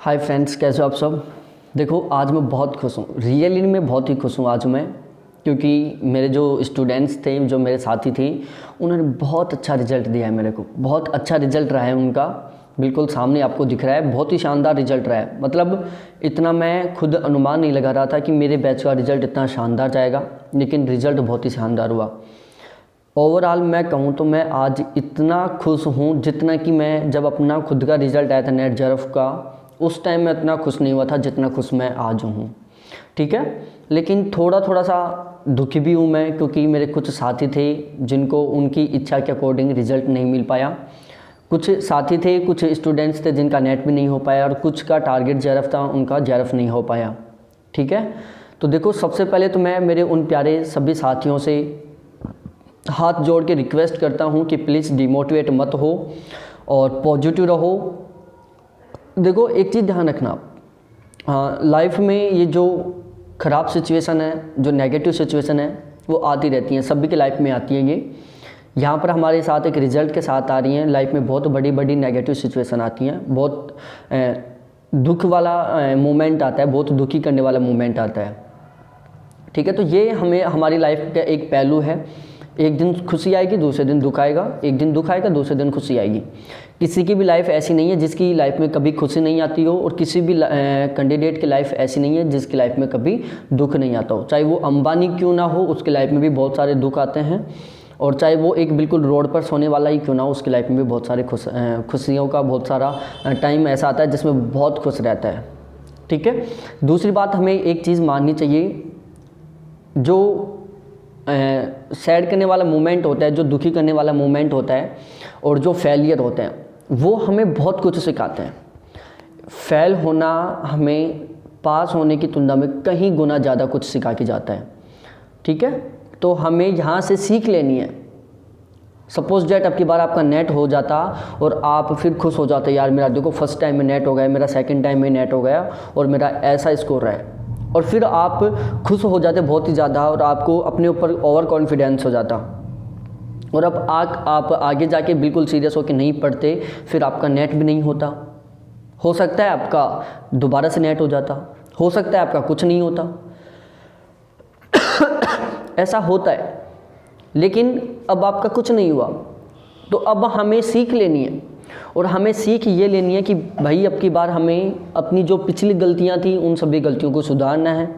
Hi friends, कैसे हो आप सब। देखो, आज मैं बहुत खुश हूँ, रियली में बहुत ही खुश हूँ आज मैं, क्योंकि मेरे जो स्टूडेंट्स थे, जो मेरे साथी थे, उन्होंने बहुत अच्छा रिज़ल्ट दिया है मेरे को। बहुत अच्छा रिज़ल्ट रहा है उनका, बिल्कुल सामने आपको दिख रहा है। बहुत ही शानदार रिज़ल्ट रहा है। मतलब इतना मैं खुद अनुमान नहीं लगा रहा था कि मेरे बैच का रिज़ल्ट इतना शानदार जाएगा, लेकिन रिज़ल्ट बहुत ही शानदार हुआ। ओवरऑल मैं कहूँ तो मैं आज इतना खुश हूँ जितना कि मैं जब अपना खुद का रिज़ल्ट आया था नेट जेआरएफ का, उस टाइम मैं इतना खुश नहीं हुआ था जितना खुश मैं आज हूँ। ठीक है, लेकिन थोड़ा थोड़ा सा दुखी भी हूँ मैं, क्योंकि मेरे कुछ साथी थे जिनको उनकी इच्छा के अकॉर्डिंग रिज़ल्ट नहीं मिल पाया। कुछ साथी थे, कुछ स्टूडेंट्स थे जिनका नेट भी नहीं हो पाया, और कुछ का टारगेट जेआरएफ था, उनका जेआरएफ नहीं हो पाया। ठीक है, तो देखो, सबसे पहले तो मैं मेरे उन प्यारे सभी साथियों से हाथ जोड़ के रिक्वेस्ट करता हूँ कि प्लीज़ डिमोटिवेट मत हो और पॉजिटिव रहो। देखो, एक चीज़ ध्यान रखना, लाइफ में ये जो ख़राब सिचुएशन है, जो नेगेटिव सिचुएशन है, वो आती रहती हैं, सभी के लाइफ में आती है। ये यहाँ पर हमारे साथ एक रिज़ल्ट के साथ आ रही हैं। लाइफ में बहुत बड़ी बड़ी नेगेटिव सिचुएशन आती हैं, बहुत दुख वाला मोमेंट आता है, बहुत दुखी करने वाला मोमेंट आता है। ठीक है, तो ये हमें हमारी लाइफ का एक पहलू है। एक दिन खुशी आएगी, दूसरे दिन दुख आएगा, एक दिन दुख आएगा, दूसरे दिन खुशी आएगी। किसी की भी लाइफ ऐसी नहीं है जिसकी लाइफ में कभी खुशी नहीं आती हो, और किसी भी कैंडिडेट की लाइफ ऐसी नहीं है जिसकी लाइफ में कभी दुख नहीं आता हो। चाहे वो अंबानी क्यों ना हो, उसकी लाइफ में भी बहुत सारे दुख आते हैं, और चाहे वो एक बिल्कुल रोड पर सोने वाला ही क्यों ना हो, उसकी लाइफ में भी बहुत सारे खुशियों का बहुत सारा टाइम ऐसा आता है जिसमें बहुत खुश रहता है। ठीक है, दूसरी बात हमें एक चीज़ माननी चाहिए, जो सैड करने वाला मोमेंट होता है, जो दुखी करने वाला मोमेंट होता है, और जो फेलियर होते हैं, वो हमें बहुत कुछ सिखाते हैं। फेल होना हमें पास होने की तुलना में कहीं गुना ज़्यादा कुछ सिखा के जाता है। ठीक है, तो हमें यहाँ से सीख लेनी है। सपोज डेट अब की बार आपका नेट हो जाता और आप फिर खुश हो जाते, यार मेरा देखो फर्स्ट टाइम में नेट हो गया, मेरा सेकंड टाइम में नेट हो गया और मेरा ऐसा स्कोर रहा है, और फिर आप खुश हो जाते बहुत ही ज़्यादा, और आपको अपने ऊपर ओवर कॉन्फिडेंस हो जाता, और अब आप आगे जाके बिल्कुल सीरियस होकर नहीं पढ़ते, फिर आपका नेट भी नहीं होता। हो सकता है आपका दोबारा से नेट हो जाता, हो सकता है आपका कुछ नहीं होता। ऐसा होता है, लेकिन अब आपका कुछ नहीं हुआ, तो अब हमें सीख लेनी है, और हमें सीख ये लेनी है कि भाई अब की बार हमें अपनी जो पिछली गलतियां थी उन सभी गलतियों को सुधारना है।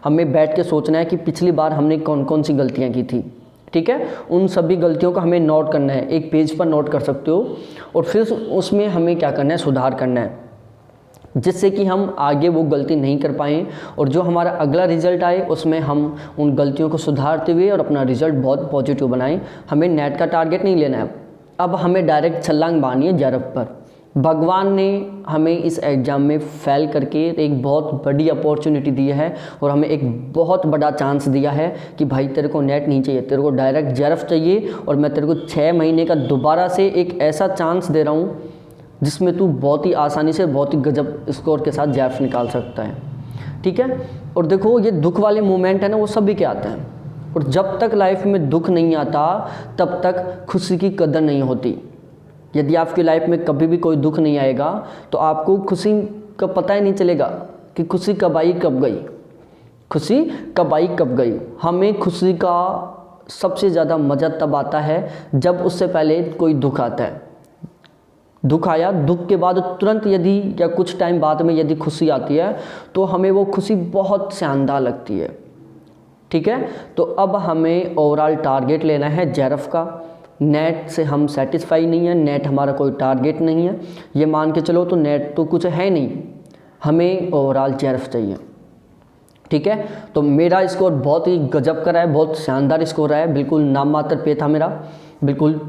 हमें बैठ के सोचना है कि पिछली बार हमने कौन कौन सी गलतियां की थी। ठीक है, उन सभी गलतियों को हमें नोट करना है, एक पेज पर नोट कर सकते हो, और फिर उसमें हमें क्या करना है, सुधार करना है, जिससे कि हम आगे वो गलती नहीं कर पाएँ, और जो हमारा अगला रिज़ल्ट आए उसमें हम उन गलतियों को सुधारते हुए और अपना रिज़ल्ट बहुत पॉजिटिव बनाएं। हमें नेट का टारगेट नहीं लेना है, अब हमें डायरेक्ट छलांग मारनी है जेआरएफ पर। भगवान ने हमें इस एग्ज़ाम में फेल करके एक बहुत बड़ी अपॉर्चुनिटी दी है, और हमें एक बहुत बड़ा चांस दिया है कि भाई तेरे को नेट नहीं चाहिए, तेरे को डायरेक्ट जेआरएफ चाहिए, और मैं तेरे को 6 महीने का दोबारा से एक ऐसा चांस दे रहा हूँ जिसमें तू बहुत ही आसानी से बहुत ही गजब स्कोर के साथ जेआरएफ निकाल सकता है। ठीक है, और देखो, ये दुख वाले मोमेंट है ना, वो सभी के आते हैं, और जब तक लाइफ में दुख नहीं आता तब तक खुशी की कदर नहीं होती। यदि आपकी लाइफ में कभी भी कोई दुख नहीं आएगा तो आपको खुशी का पता ही नहीं चलेगा कि खुशी कब आई कब गई, खुशी कब आई कब गई। हमें खुशी का सबसे ज़्यादा मज़ा तब आता है जब उससे पहले कोई दुख आता है। दुख आया, दुख के बाद तुरंत यदि या कुछ टाइम बाद में यदि खुशी आती है तो हमें वो खुशी बहुत शानदार लगती है। ठीक है, तो अब हमें ओवरऑल टारगेट लेना है जेआरएफ का। नेट से हम सेटिस्फाई नहीं है, नेट हमारा कोई टारगेट नहीं है, ये मान के चलो तो नेट तो कुछ है नहीं, हमें ओवरऑल जेआरएफ चाहिए। ठीक है, तो मेरा स्कोर बहुत ही गजब का रहा है, बहुत शानदार स्कोर रहा है, बिल्कुल नाम मात्र पे था मेरा, बिल्कुल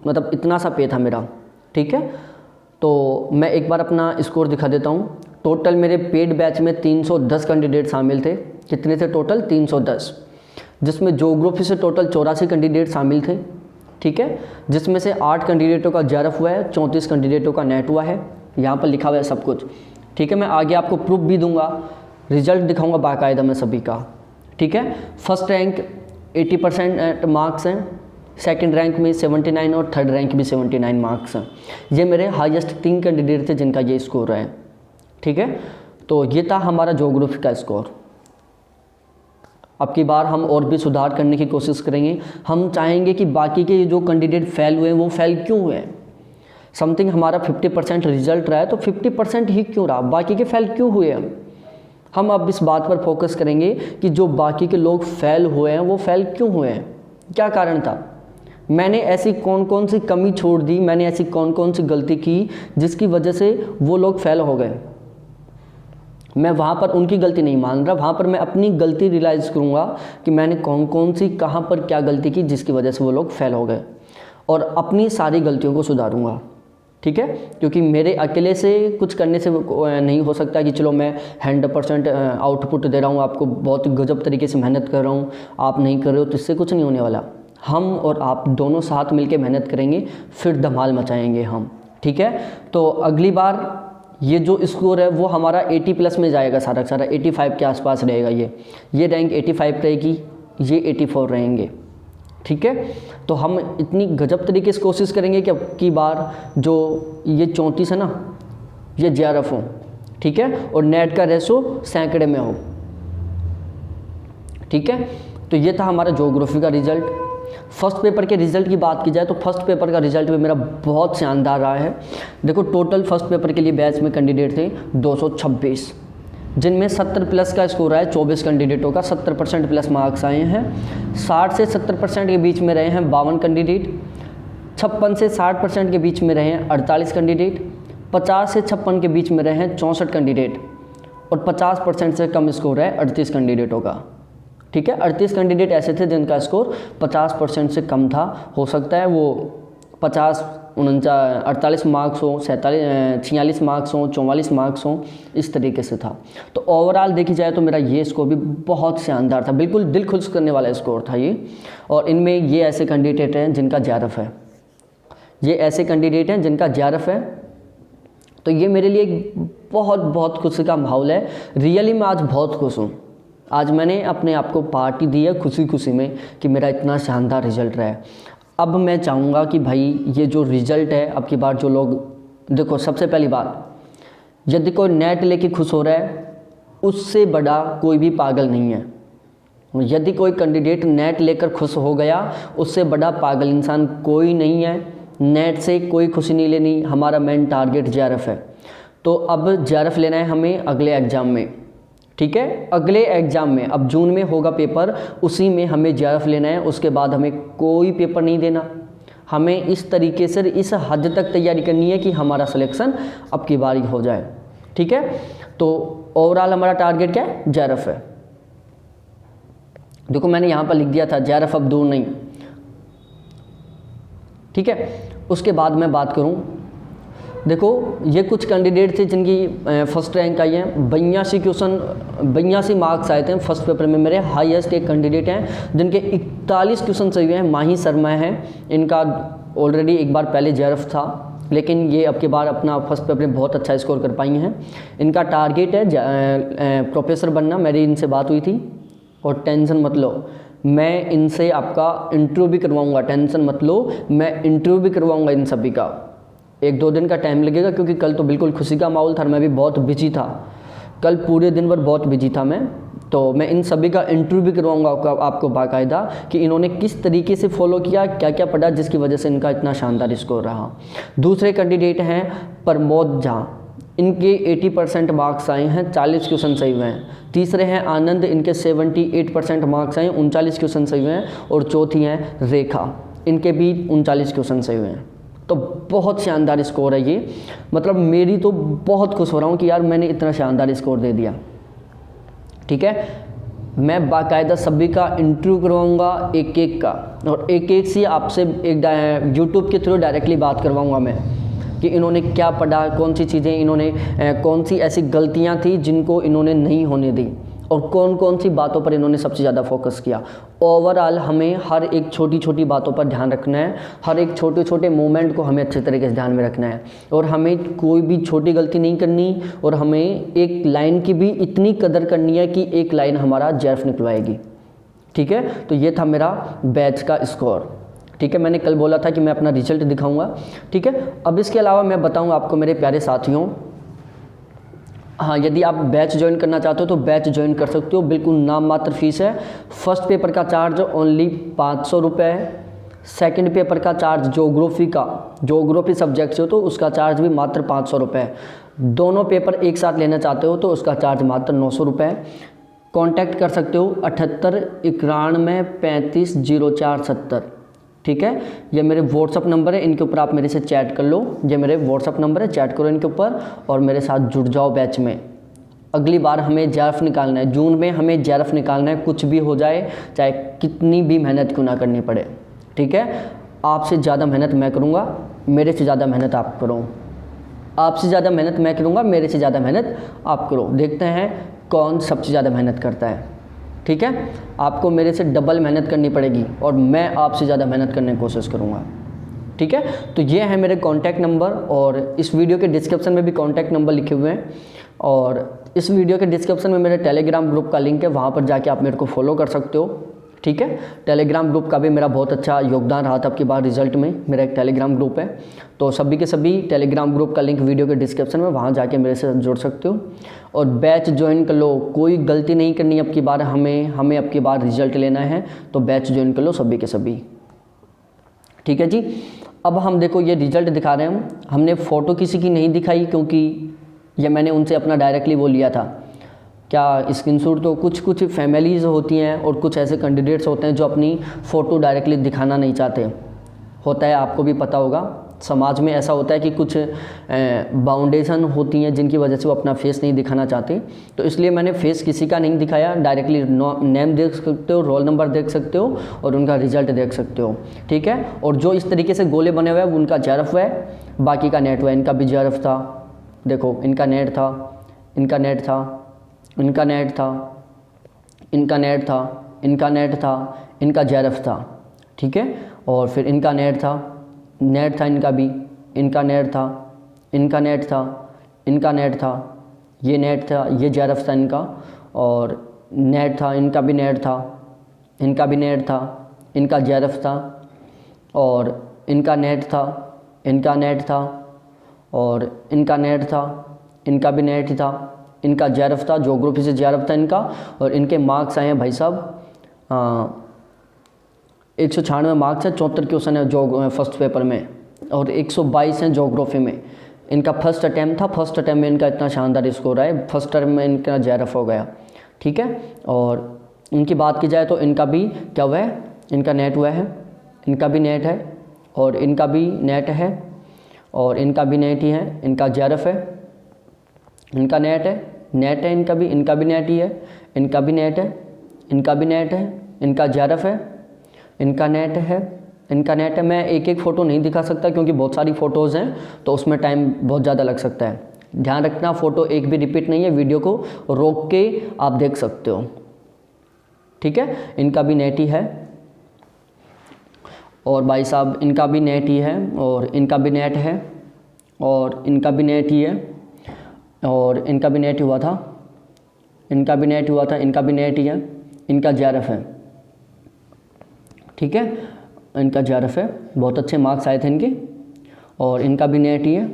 मतलब इतना सा पे था मेरा। ठीक है, तो मैं एक बार अपना स्कोर दिखा देता हूँ। टोटल मेरे पेड बैच में 310 कैंडिडेट शामिल थे। कितने थे टोटल? 310, जिसमें ज्योग्राफी से टोटल 84 कैंडिडेट शामिल थे। ठीक है, जिसमें से 8 कैंडिडेटों का जेआरएफ हुआ है, 34 कैंडिडेटों का नेट हुआ है, यहाँ पर लिखा हुआ है सब कुछ। ठीक है, मैं आगे आपको प्रूफ भी दूंगा, रिजल्ट दिखाऊंगा बाकायदा मैं सभी का। ठीक है, फर्स्ट रैंक 80% मार्क्स हैं, सेकंड रैंक में 79 और थर्ड रैंक भी 79 मार्क्स हैं। ये मेरे हाईएस्ट 3 कैंडिडेट थे जिनका ये स्कोर है। ठीक है, तो ये था हमारा ज्योग्राफी का स्कोर। अब की बार हम और भी सुधार करने की कोशिश करेंगे। हम चाहेंगे कि बाकी के जो कैंडिडेट फेल हुए हैं वो फेल क्यों हुए हैं। समथिंग हमारा 50% रिजल्ट रहा है तो 50% ही क्यों रहा, बाकी के फेल क्यों हुए हैं। हम अब इस बात पर फोकस करेंगे कि जो बाकी के लोग फेल हुए हैं वो फेल क्यों हुए हैं, क्या कारण था, मैंने ऐसी कौन कौन सी कमी छोड़ दी, मैंने ऐसी कौन कौन सी गलती की जिसकी वजह से वो लोग फेल हो गए। मैं वहाँ पर उनकी गलती नहीं मान रहा, वहाँ पर मैं अपनी गलती रियलाइज़ करूँगा कि मैंने कौन कौन सी कहाँ पर क्या गलती की जिसकी वजह से वो लोग फेल हो गए, और अपनी सारी गलतियों को सुधारूँगा। ठीक है, क्योंकि मेरे अकेले से कुछ करने से नहीं हो सकता कि चलो मैं 100% आउटपुट दे रहा हूँ आपको, बहुत गजब तरीके से मेहनत कर रहा हूँ, आप नहीं कर रहे हो, तो इससे कुछ नहीं होने वाला। हम और आप दोनों साथ मिलके मेहनत करेंगे, फिर धमाल मचाएंगे हम। ठीक है, तो अगली बार ये जो स्कोर है वो हमारा 80+ में जाएगा, सारा सारा 85 के आसपास रहेगा। ये रैंक 85 रहेगी, ये 84 रहेंगे। ठीक है, तो हम इतनी गजब तरीके से कोशिश करेंगे कि अब की बार जो ये 34 है ना, ये JRF हो। ठीक है, और नेट का रेशो सैकड़े में हो। ठीक है, तो ये था हमारा ज्योग्राफी का रिजल्ट। फर्स्ट पेपर के रिज़ल्ट की बात की जाए तो फर्स्ट पेपर का रिज़ल्ट भी मेरा बहुत शानदार रहा है। देखो, टोटल फर्स्ट पेपर के लिए बैच में कैंडिडेट थे 226, जिनमें 70+ का स्कोर आया 24 कैंडिडेटों का, 70% प्लस मार्क्स आए हैं। 60 से 70% के बीच में रहे हैं 52 कैंडिडेट, 56 से 60% के बीच में रहे हैं 48 कैंडिडेट, 50 से 56 के बीच में रहे हैं 64 कैंडिडेट, और 50% से कम स्कोर है 38 कैंडिडेटों का। ठीक है, 38 कैंडिडेट ऐसे थे जिनका स्कोर 50% से कम था। हो सकता है वो 48 मार्क्स हो, 46 मार्क्स हो, 44 मार्क्स हो, इस तरीके से था। तो ओवरऑल देखी जाए तो मेरा ये स्कोर भी बहुत शानदार था, बिल्कुल दिल खुश करने वाला स्कोर था ये। और इनमें ये ऐसे कैंडिडेट हैं जिनका JRF है, ये ऐसे कैंडिडेट हैं जिनका JRF है। तो ये मेरे लिए एक बहुत बहुत खुशी का माहौल है। रियली मैं आज बहुत खुश हूँ। आज मैंने अपने आप को पार्टी दी है खुशी खुशी में कि मेरा इतना शानदार रिजल्ट रहा है। अब मैं चाहूँगा कि भाई ये जो रिज़ल्ट है, अब की बार जो लोग, देखो सबसे पहली बात, यदि कोई नेट लेके खुश हो रहा है उससे बड़ा कोई भी पागल नहीं है। यदि कोई कैंडिडेट नेट लेकर खुश हो गया उससे बड़ा पागल इंसान कोई नहीं है। नेट से कोई खुशी नहीं लेनी, हमारा मेन टारगेट JRF है। तो अब JRF लेना है हमें अगले एग्ज़ाम में। ठीक है, अगले एग्ज़ाम में, अब जून में होगा पेपर, उसी में हमें JRF लेना है। उसके बाद हमें कोई पेपर नहीं देना, हमें इस तरीके से इस हद तक तैयारी करनी है कि हमारा सिलेक्शन अब की बारी हो जाए। ठीक है, तो ओवरऑल हमारा टारगेट क्या है, JRF है। देखो मैंने यहाँ पर लिख दिया था JRF अब दूर नहीं। ठीक है, उसके बाद मैं बात करूँ, देखो ये कुछ कैंडिडेट थे जिनकी फर्स्ट रैंक आई है, 82 मार्क्स आए थे फर्स्ट पेपर में। मेरे हाईएस्ट एक कैंडिडेट हैं जिनके 41 क्वेश्चन सही हुए हैं, माही शर्मा हैं। इनका ऑलरेडी एक बार पहले JRF था, लेकिन ये अब के बार अपना फर्स्ट पेपर में बहुत अच्छा स्कोर कर पाई हैं। इनका टारगेट है प्रोफेसर बनना। मेरी इनसे बात हुई थी, और टेंशन मत लो, मैं इनसे आपका इंटरव्यू भी करवाऊँगा, टेंशन मत लो, मैं इंटरव्यू भी करवाऊँगा इन सभी का। 1-2 दिन का टाइम लगेगा, क्योंकि कल तो बिल्कुल खुशी का माहौल था, मैं भी बहुत बिजी था, कल पूरे दिन भर बहुत बिजी था मैं। तो मैं इन सभी का इंटरव्यू भी करवाऊंगा आपको बाकायदा, कि इन्होंने किस तरीके से फॉलो किया, क्या क्या पढ़ा, जिसकी वजह से इनका इतना शानदार स्कोर रहा। दूसरे कैंडिडेट हैं प्रमोद झा, इनके 80% मार्क्स आए हैं, 40 क्वेश्चन सही हुए हैं। तीसरे हैं आनंद, इनके 78% मार्क्स आए हैं, 39 क्वेश्चन सही हुए हैं। और चौथी हैं रेखा, इनके भी 39 क्वेश्चन सही हुए हैं। तो बहुत शानदार स्कोर है ये, मतलब मेरी तो बहुत खुश हो रहा हूँ कि यार मैंने इतना शानदार स्कोर दे दिया। ठीक है, मैं बाकायदा सभी का इंटरव्यू करवाऊँगा एक एक का, और एक एक से आपसे एक यूट्यूब के थ्रू डायरेक्टली बात करवाऊँगा मैं कि इन्होंने क्या पढ़ा, कौन सी चीज़ें इन्होंने, कौन सी ऐसी गलतियाँ थी जिनको इन्होंने नहीं होने दी, और कौन कौन सी बातों पर इन्होंने सबसे ज़्यादा फोकस किया। ओवरऑल हमें हर एक छोटी छोटी बातों पर ध्यान रखना है, हर एक छोटे छोटे मोमेंट को हमें अच्छे तरीके से ध्यान में रखना है, और हमें कोई भी छोटी गलती नहीं करनी, और हमें एक लाइन की भी इतनी कदर करनी है कि एक लाइन हमारा JRF निकलवाएगी। ठीक है, तो ये था मेरा बैच का स्कोर। ठीक है, मैंने कल बोला था कि मैं अपना रिजल्ट दिखाऊंगा। ठीक है, अब इसके अलावा मैं बताऊं आपको मेरे प्यारे साथियों, हाँ, यदि आप बैच ज्वाइन करना चाहते हो तो बैच ज्वाइन कर सकते हो, बिल्कुल नाम मात्र फीस है। फर्स्ट पेपर का चार्ज ओनली 500 रुपये है। सेकंड पेपर का चार्ज जोग्राफी सब्जेक्ट से हो तो उसका चार्ज भी मात्र 500 रुपये है। दोनों पेपर एक साथ लेना चाहते हो तो उसका चार्ज मात्र 900 रुपये है। कॉन्टैक्ट कर सकते हो 7891350470। ठीक है, ये मेरे व्हाट्सअप नंबर है, इनके ऊपर आप मेरे से चैट कर लो। ये मेरे व्हाट्सअप नंबर है, चैट करो इनके ऊपर और मेरे साथ जुड़ जाओ बैच में। अगली बार हमें जेआरएफ निकालना है, जून में हमें जेआरएफ निकालना है, कुछ भी हो जाए, चाहे कितनी भी मेहनत क्यों ना करनी पड़े। ठीक है, आपसे ज़्यादा मेहनत मैं करूँगा, मेरे से ज़्यादा मेहनत आप करो। आपसे ज़्यादा मेहनत मैं करूँगा, मेरे से ज़्यादा मेहनत आप करो। देखते हैं कौन सबसे ज़्यादा मेहनत करता है। ठीक है, आपको मेरे से डबल मेहनत करनी पड़ेगी और मैं आपसे ज़्यादा मेहनत करने की कोशिश करूँगा। ठीक है, तो ये है मेरे कॉन्टैक्ट नंबर और इस वीडियो के डिस्क्रिप्शन में भी कॉन्टैक्ट नंबर लिखे हुए हैं और इस वीडियो के डिस्क्रिप्शन में मेरे टेलीग्राम ग्रुप का लिंक है, वहाँ पर जाके आप मेरे को फॉलो कर सकते हो। ठीक है, टेलीग्राम ग्रुप का भी मेरा बहुत अच्छा योगदान रहा था आपकी बार रिजल्ट में। मेरा एक टेलीग्राम ग्रुप है, तो सभी के सभी टेलीग्राम ग्रुप का लिंक वीडियो के डिस्क्रिप्शन में, वहाँ जाके मेरे से जुड़ सकते हो और बैच ज्वाइन कर लो। कोई गलती नहीं करनी अब की बार, हमें अब की बार रिजल्ट लेना है, तो बैच ज्वाइन कर लो सभी के सभी। ठीक है जी, अब हम देखो ये रिजल्ट दिखा रहे हैं। हमने फ़ोटो किसी की नहीं दिखाई क्योंकि ये मैंने उनसे अपना डायरेक्टली वो लिया था। क्या स्क्रीनशॉट तो कुछ फैमिलीज़ होती हैं और कुछ ऐसे कैंडिडेट्स होते हैं जो अपनी फ़ोटो डायरेक्टली दिखाना नहीं चाहते। होता है, आपको भी पता होगा, समाज में ऐसा होता है कि कुछ बाउंडेशन होती हैं जिनकी वजह से वो अपना फेस नहीं दिखाना चाहते। तो इसलिए मैंने फेस किसी का नहीं दिखाया, डायरेक्टली नेम देख सकते हो, रोल नंबर देख सकते हो और उनका रिजल्ट देख सकते हो। ठीक है, और जो इस तरीके से गोले बने हुए हैं उनका जेआरएफ है, बाकी का नेट हुआ है। इनका भी जेआरएफ था, देखो इनका नेट था, इनका नेट था, इनका नेट था, इनका नेट था, इनका नेट था, इनका जेआरएफ था। ठीक है, और फिर इनका नेट था इनका भी, इनका नेट था, इनका नेट था, इनका नेट था, ये नेट था, ये जेआरएफ था इनका और नेट था, इनका भी नेट था, इनका भी नेट था, इनका जेआरएफ था और इनका नेट था, इनका नेट था और इनका नेट था, इनका भी नेट ही था, इनका जेआरएफ था, ज्योग्राफी से जेआरएफ था इनका। और इनके मार्क्स आए हैं भाई साहब 196 मार्क्स है, 74 क्वेश्चन है फर्स्ट पेपर में और 122 हैं ज्योग्राफी में। इनका फर्स्ट अटैम्प्ट था, फर्स्ट अटैम्प्ट में इनका इतना शानदार स्कोर है, फर्स्ट टर्म में इनका जेआरएफ हो गया। ठीक है, और इनकी बात की जाए तो इनका भी क्या हुआ है, इनका नेट हुआ है, इनका भी नेट है और इनका भी नेट है और इनका भी नेट ही है, इनका जेआरएफ है, इनका नेट है इनका भी नेट ही है, इनका भी नेट है, इनका भी नेट है, इनका जेआरएफ है, इनका नेट है, इनका नेट है। मैं एक एक फ़ोटो नहीं दिखा सकता क्योंकि बहुत सारी फ़ोटोज़ हैं तो उसमें टाइम बहुत ज़्यादा लग सकता है। ध्यान रखना, फ़ोटो एक भी रिपीट नहीं है, वीडियो को रोक के आप देख सकते हो। ठीक है, इनका भी नेट ही है और भाई साहब इनका भी नेट ही है और इनका भी नेट है और इनका भी नेट ही है और इनका भी नेट हुआ था, इनका भी नेट हुआ था, इनका भी नेट ही है, इनका जेआरएफ है। ठीक है, इनका जेआरएफ है, बहुत अच्छे मार्क्स आए थे इनके और इनका भी नेट ही है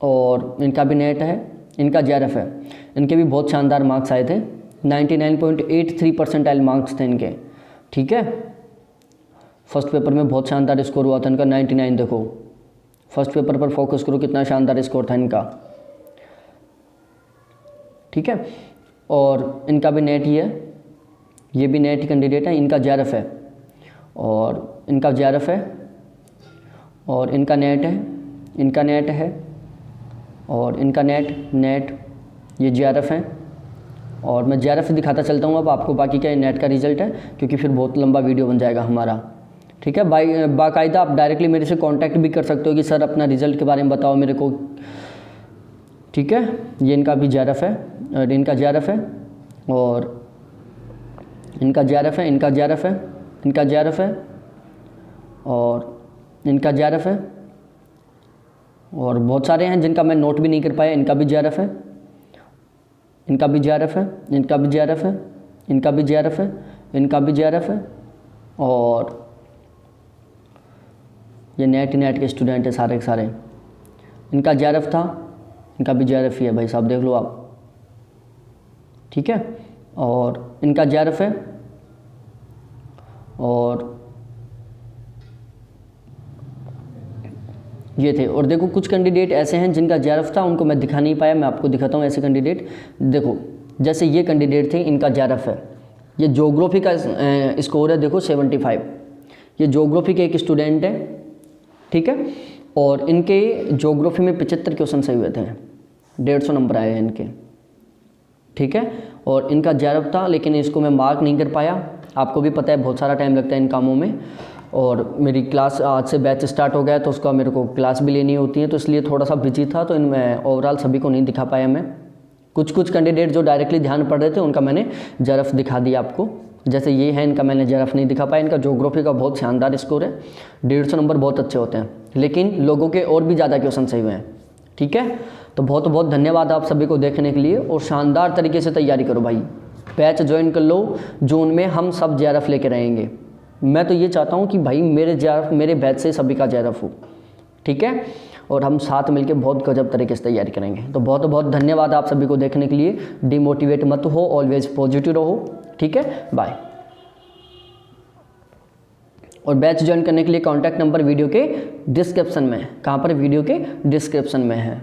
और इनका भी नेट है, इनका जेआरएफ है। इनके भी बहुत शानदार मार्क्स आए थे, 99.83 परसेंटाइल मार्क्स थे इनके। ठीक है, फर्स्ट पेपर में बहुत शानदार स्कोर हुआ था इनका 99। देखो फर्स्ट पेपर पर फोकस करो, कितना शानदार स्कोर था इनका। ठीक है, और इनका भी नेट ही है, ये भी नेट कैंडिडेट है, इनका जेआरएफ है और इनका जेआरएफ है और इनका नेट है, इनका नेट है और इनका नेट ये जेआरएफ है और मैं जेआरएफ दिखाता चलता हूँ अब आपको, बाकी क्या नेट का रिजल्ट है क्योंकि फिर बहुत लंबा वीडियो बन जाएगा हमारा। ठीक है, बाकायदा आप डायरेक्टली मेरे से कांटेक्ट भी कर सकते हो कि सर अपना रिजल्ट के बारे में बताओ मेरे को। ठीक है, ये इनका भी जेआरएफ है और इनका जेआरएफ है और इनका जेआरएफ है, इनका जेआरएफ है, इनका जेआरएफ है और इनका जेआरएफ है और बहुत सारे हैं जिनका मैं नोट भी नहीं कर पाया। इनका भी जेआरएफ है, इनका भी जेआरएफ है, इनका भी जेआरएफ है, इनका भी जेआरएफ है, इनका भी जेआरएफ है और ये नेट के स्टूडेंट है सारे के सारे। इनका जेआरएफ था, इनका भी जेआरएफ ही है भाई साहब, देख लो आप। ठीक है। और इनका JRF है, और ये थे। और देखो कुछ कैंडिडेट ऐसे हैं जिनका JRF था, उनको मैं दिखा नहीं पाया, मैं आपको दिखाता हूँ ऐसे कैंडिडेट। देखो जैसे ये कैंडिडेट थे, इनका JRF है, ये ज्योग्राफी का स्कोर है देखो 75, ये ज्योग्राफी के एक स्टूडेंट है, ठीक है। और इनके ज्योग्राफी में 75 क्वेश्चन सही हुए थे, 150 नंबर आए हैं इनके, ठीक है। और इनका JRF था, लेकिन इसको मैं मार्क नहीं कर पाया। आपको भी पता है बहुत सारा टाइम लगता है इन कामों में, और मेरी क्लास आज से बैच स्टार्ट हो गया है, तो उसका मेरे को क्लास भी लेनी होती है, तो इसलिए थोड़ा सा बिजी था, तो इनमें ओवरऑल सभी को नहीं दिखा पाया मैं। कुछ कैंडिडेट जो डायरेक्टली ध्यान पड़ रहे थे उनका मैंने JRF दिखा दिया आपको। जैसे ये है, इनका मैंने JRF नहीं दिखा पाया। इनका ज्योग्राफी का बहुत शानदार स्कोर है, 150 नंबर बहुत अच्छे होते हैं, लेकिन लोगों के और भी ज़्यादा क्वेश्चन सही हुए हैं, ठीक है। तो बहुत बहुत धन्यवाद आप सभी को देखने के लिए, और शानदार तरीके से तैयारी करो भाई। बैच ज्वाइन कर लो, जून में हम सब JRF लेके रहेंगे। मैं तो ये चाहता हूँ कि भाई मेरे बैच से सभी का JRF हो, ठीक है, और हम साथ मिलके बहुत गजब तरीके से तैयारी करेंगे। तो बहुत बहुत धन्यवाद आप सभी को देखने के लिए। डिमोटिवेट मत हो, ऑलवेज पॉजिटिव रहो, ठीक है, बाय। और बैच ज्वाइन करने के लिए कॉन्टैक्ट नंबर वीडियो के डिस्क्रिप्शन में, कहाँ पर, वीडियो के डिस्क्रिप्शन में है।